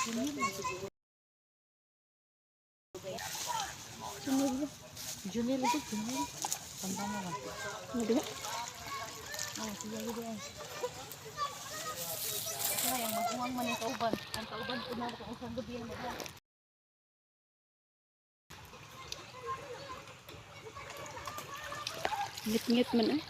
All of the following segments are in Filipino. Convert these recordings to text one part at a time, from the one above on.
Junil itu Junil. Tentang apa? Nabi. Oh, siya yun ay. Kaya yang maguwang man yung kauban. Ang kauban ko na kung isang gabi na ba. Ngit-ngit man eh.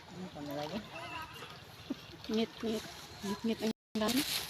Ano pa nalagay? Ngit-ngit. Ngit-ngit ang dami.